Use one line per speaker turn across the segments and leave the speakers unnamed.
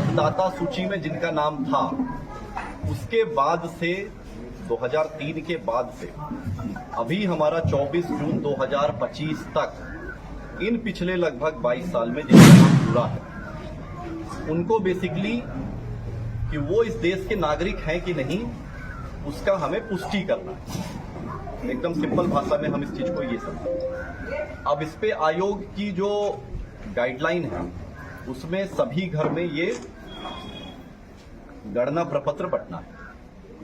मतदाता सूची में जिनका नाम था, उसके बाद से 2003 के बाद से अभी हमारा 24 जून 2025 तक इन पिछले लगभग 22 साल में जिनका नाम जुड़ा है, उनको बेसिकली कि वो इस देश के नागरिक हैं कि नहीं, उसका हमें पुष्टि करना है। एकदम सिंपल भाषा में हम इस चीज को ये समझें। अब इस पे आयोग की जो गाइडलाइन है, उसमें सभी घर में ये गणना प्रपत्र बंटना है।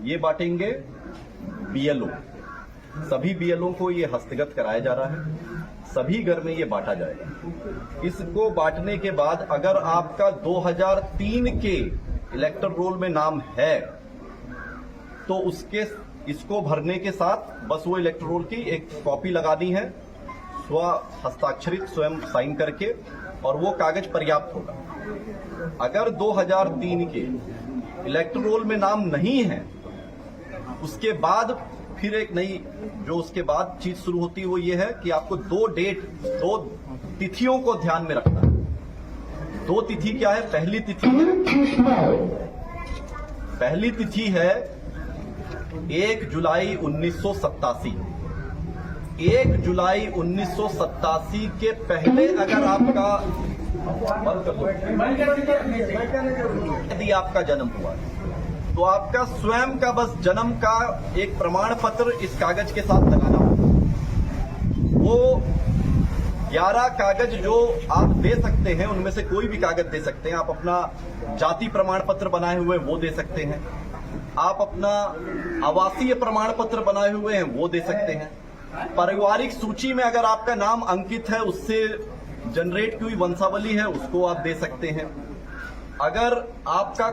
ये बांटेंगे बीएलओ, सभी बीएलओ को ये हस्तगत कराया जा रहा है, सभी घर में ये बांटा जाएगा। इसको बांटने के बाद अगर आपका 2003 के इलेक्टर रोल में नाम है तो इसको भरने के साथ बस वो इलेक्टर रोल की एक कॉपी लगानी है, स्व हस्ताक्षरित स्वयं साइन करके, और वो कागज पर्याप्त होगा। अगर 2003 के इलेक्टर रोल में नाम नहीं है, उसके बाद फिर एक नई जो उसके बाद चीज शुरू होती है वो ये है कि आपको दो तिथियों को ध्यान में रखना है। दो तिथि क्या है? पहली तिथि है 1 जुलाई 1987। 1 जुलाई 1987 के पहले अगर आपका यदि आपका जन्म हुआ है तो आपका स्वयं का बस जन्म का एक प्रमाण पत्र इस कागज के साथ लगाना होगा। वो 11 कागज जो आप दे सकते हैं, उनमें से कोई भी कागज दे सकते हैं। आप अपना जाति प्रमाण पत्र बनाए हुए वो दे सकते हैं, आप अपना आवासीय प्रमाण पत्र बनाए हुए हैं वो दे सकते हैं, पारिवारिक सूची में अगर आपका नाम अंकित है, उससे जनरेट की हुई वंशावली है, उसको आप दे सकते हैं। अगर आपका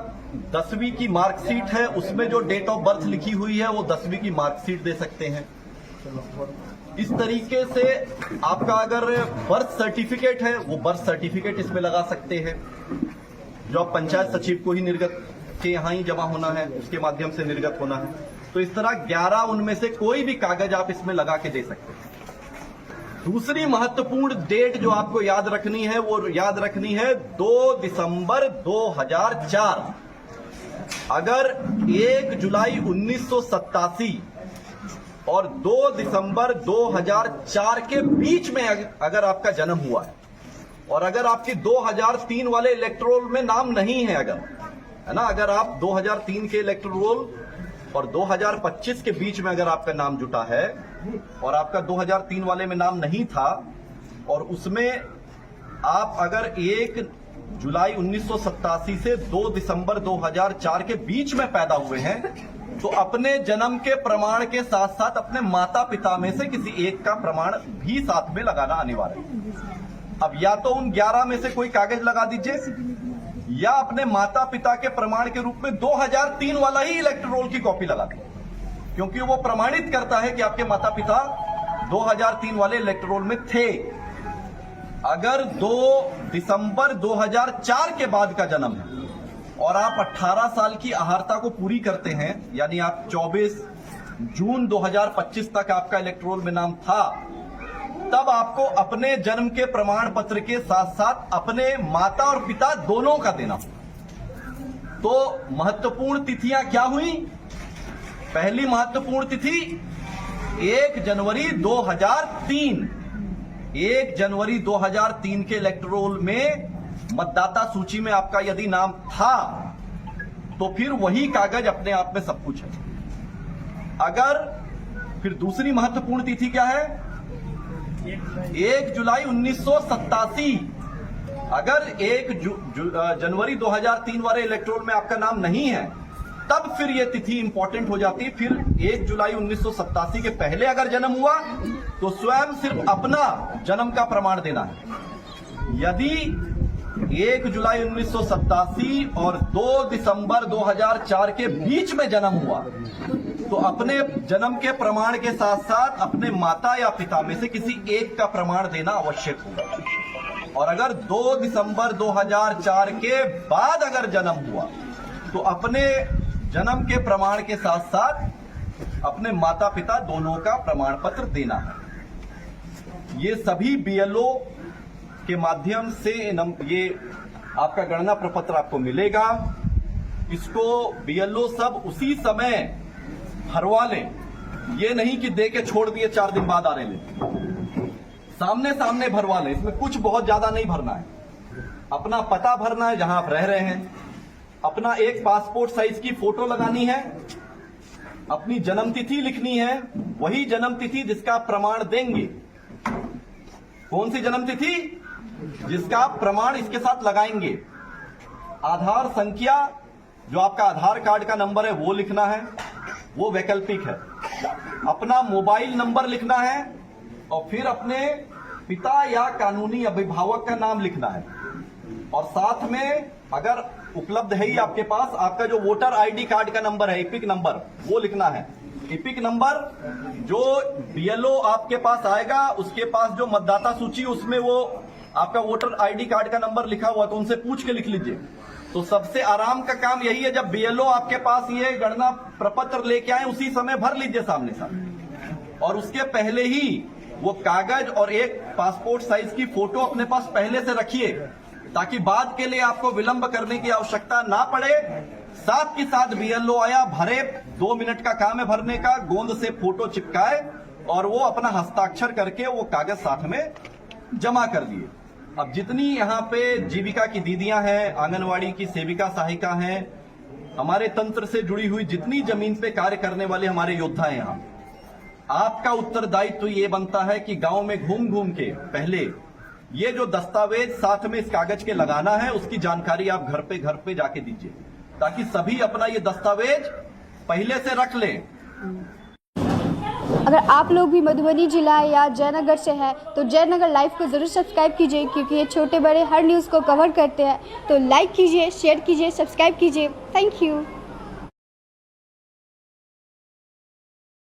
10वीं की मार्कशीट है, उसमें जो डेट ऑफ बर्थ लिखी हुई है वो 10वीं की मार्कशीट दे सकते हैं। इस तरीके से आपका अगर बर्थ सर्टिफिकेट है, वो बर्थ सर्टिफिकेट इसमें लगा सकते हैं, जो आप पंचायत सचिव को ही निर्गत के यहां ही जमा होना है, उसके माध्यम से निर्गत होना है। तो इस तरह 11 उनमें से कोई भी कागज आप इसमें लगा के दे सकते हैं। दूसरी महत्वपूर्ण डेट जो आपको याद रखनी है, वो याद रखनी है 2 दिसंबर 2004। अगर 1 जुलाई 1987 और 2 दिसंबर 2004 के बीच में अगर आपका जन्म हुआ है, और अगर आपके 2003 वाले इलेक्टोरल में नाम नहीं है, अगर है ना, अगर आप 2003 के इलेक्टोरल और 2025 के बीच में अगर आपका नाम जुटा है और आपका 2003 वाले में नाम नहीं था, और उसमें आप अगर 1 जुलाई 1987 से 2 दिसंबर 2004 के बीच में पैदा हुए हैं, तो अपने जन्म के प्रमाण के साथ साथ अपने माता पिता में से किसी एक का प्रमाण भी साथ में लगाना अनिवार्य है। अब या तो उन 11 में से कोई कागज लगा दीजिए, या अपने माता पिता के प्रमाण के रूप में 2003 वाला ही इलेक्टर रोल की कॉपी लगा दीजिए, क्योंकि वो प्रमाणित करता है कि आपके माता पिता 2003 वाले इलेक्टर रोल में थे। अगर 2 दिसंबर 2004 के बाद का जन्म है और आप 18 साल की अहार्ता को पूरी करते हैं, यानी आप 24 जून 2025 तक आपका इलेक्टोरल में नाम था, तब आपको अपने जन्म के प्रमाण पत्र के साथ साथ अपने माता और पिता दोनों का देना। तो महत्वपूर्ण तिथियां क्या हुई? पहली महत्वपूर्ण तिथि 1 जनवरी 2003। 1 जनवरी 2003 के इलेक्टोरल में मतदाता सूची में आपका यदि नाम था तो फिर वही कागज अपने आप में सब कुछ है। अगर फिर दूसरी महत्वपूर्ण तिथि क्या है? 1 जुलाई 1987। अगर 1 जनवरी 2003 वाले इलेक्टोरल में आपका नाम नहीं है, तब फिर यह तिथि इंपॉर्टेंट हो जाती है। फिर 1 जुलाई 1987 के पहले अगर जन्म हुआ तो स्वयं सिर्फ अपना जन्म का प्रमाण देना है। यदि 1 जुलाई 1987 और 2 दिसंबर 2004 के बीच में जन्म हुआ तो अपने जन्म के प्रमाण के साथ साथ अपने माता या पिता में से किसी एक का प्रमाण देना आवश्यक होगा। और अगर 2 दिसंबर 2004 के बाद अगर जन्म हुआ तो अपने जन्म के प्रमाण के साथ साथ अपने माता पिता दोनों का प्रमाण पत्र देना है। ये सभी बीएलओ के माध्यम से ये आपका गणना प्रपत्र आपको मिलेगा। इसको बीएलओ सब उसी समय भरवा लें, ये नहीं कि दे के छोड़ दिए 4 दिन बाद आ रहे ले, सामने सामने भरवा लें। इसमें कुछ बहुत ज्यादा नहीं भरना है, अपना पता भरना है जहां आप रह रहे हैं, अपना एक पासपोर्ट साइज की फोटो लगानी है, अपनी जन्म तिथि लिखनी है, वही जन्म तिथि जिसका आप प्रमाण देंगे। कौन सी जन्म तिथि? जिसका आप प्रमाण इसके साथ लगाएंगे। आधार संख्या, जो आपका आधार कार्ड का नंबर है वो लिखना है, वो वैकल्पिक है। अपना मोबाइल नंबर लिखना है और फिर अपने पिता या कानूनी अभिभावक का नाम लिखना है। और साथ में अगर उपलब्ध है ही आपके पास, आपका जो वोटर आईडी कार्ड का नंबर है, एपिक नंबर, वो लिखना है। एपिक नंबर जो बीएलओ आपके पास आएगा, उसके पास जो मतदाता सूची उसमें वो आपका वोटर आईडी कार्ड का नंबर लिखा हुआ, तो उनसे पूछ के लिख लीजिए। तो सबसे आराम का काम यही है, जब बीएलओ आपके पास ये गणना प्रपत्र लेके आए उसी समय भर लीजिए सामने सामने। और उसके पहले ही वो कागज और एक पासपोर्ट साइज की फोटो अपने पास पहले से रखिए, ताकि बाद के लिए आपको विलंब करने की आवश्यकता ना पड़े। साथ के साथ बीएलओ आया, भरे, 2 मिनट का काम है भरने का, गोंद से फोटो चिपकाए और वो अपना हस्ताक्षर करके वो कागज साथ में जमा कर दिए। अब जितनी यहाँ पे जीविका की दीदियां हैं, आंगनवाड़ी की सेविका सहायिका हैं, हमारे तंत्र से जुड़ी हुई जितनी जमीन पे कार्य करने वाले हमारे योद्धा हैं, यहाँ आपका उत्तरदायित्व तो ये बनता है कि गांव में घूम घूम के पहले ये जो दस्तावेज साथ में इस कागज के लगाना है, उसकी जानकारी आप घर पे जाके दीजिए, ताकि सभी अपना ये दस्तावेज पहले से रख लें।
अगर आप लोग भी मधुबनी जिला या जयनगर से हैं तो जयनगर लाइव को ज़रूर सब्सक्राइब कीजिए, क्योंकि ये छोटे बड़े हर न्यूज़ को कवर करते हैं। तो लाइक कीजिए, शेयर कीजिए, सब्सक्राइब कीजिए। Thank you.